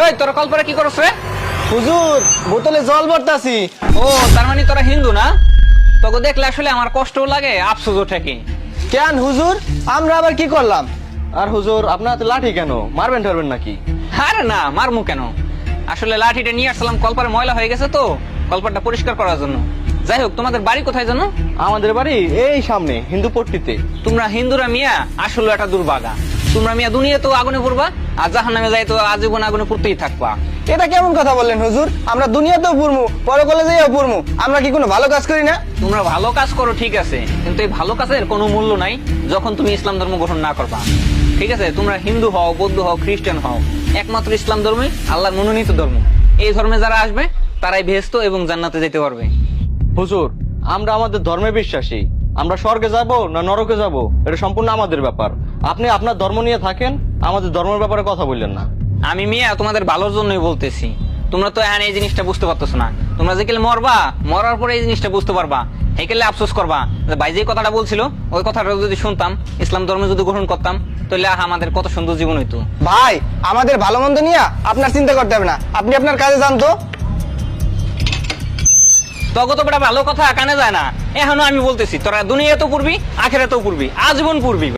এই তোরা কল্পনা কি করছ রে? হুজুর বোতলে জল ভরতাছি। ও তার মানে তোরা হিন্দু না? তোকে দেখলে আসলে আমার কষ্টও লাগে, আফসোসও ঠেকে। কেন হুজুর, আমরা আবার কি করলাম? আর হুজুর আপনার হাতে লাঠি কেন, মারবেন ঠারবেন নাকি? আরে না, মারমু কেন? আসলে লাঠিটা নিয়ে আসলাম, কলপারে ময়লা হয়ে গেছে তো কলপারটা পরিষ্কার করার জন্য। যাই হোক, তোমাদের বাড়ি কোথায় জানো? আমাদের বাড়ি এই সামনে হিন্দু পট্টিতে। তোমরা হিন্দুরা মিয়া আসলে একটা দুর্ভাগা। তোমরা মিয়া দুনিয়া তো আগুনে পড়বা, আর জাহান্নামে যাই তো আজীবন আগুনে পড়তেই থাকবা। এটা কেমন কথা বললেন হুজুর? আমরা দুনিয়াতেও পড়মু, পরকালে যাইও পড়মু। আমরা কি কোনো ভালো কাজ করি না? তোমরা ভালো কাজ করো ঠিক আছে, কিন্তু এই ভালো কাজের কোনো মূল্য নাই যখন তুমি ইসলাম ধর্ম গ্রহণ না করবা। ঠিক আছে, তোমরা হিন্দু হও, বৌদ্ধ হও, খ্রিস্টান হও, একমাত্র ইসলাম ধর্মই আল্লাহর মনোনীত ধর্ম। এই ধর্মে যারা আসবে তারাই বেহেশত এবং জান্নাতে যেতে পারবে। হুজুর আমরা আমাদের ধর্মে বিশ্বাসী। আমরা স্বর্গে যাব না নরকে যাব এটা সম্পূর্ণ আমাদের ব্যাপার। আপনি আপনার ধর্ম নিয়ে থাকেন, আমাদের ধর্মের ব্যাপারে কথা বললেন না। আমি মিয়া তোমাদের ভালোর জন্যই বলতেছি। তোমরা তো এখন এই জিনিসটা বুঝতে পারতেছো না। তোমরা যেকেলে মরবা, মরার পরে এই জিনিসটা বুঝতে পারবা। হেকেলে আফসোস করবা যে ভাই যে কথাটা বলছিল ওই কথাটা যদি শুনতাম, ইসলাম ধর্ম যদি গ্রহণ করতাম, তাহলে আমাদের কত সুন্দর জীবন হইতো। ভাই আমাদের ভালো মন্দ নিয়ে আপনার চিন্তা করতে হবে না, আপনি আপনার কাজে যান তো। তগো তো বেটা ভালো কথা কানে যায় না। এখনো আমি বলতেছি তোরা দুনিয়াতেও পড়বি, আখেরাতেও পড়বি, আজীবন পড়বি।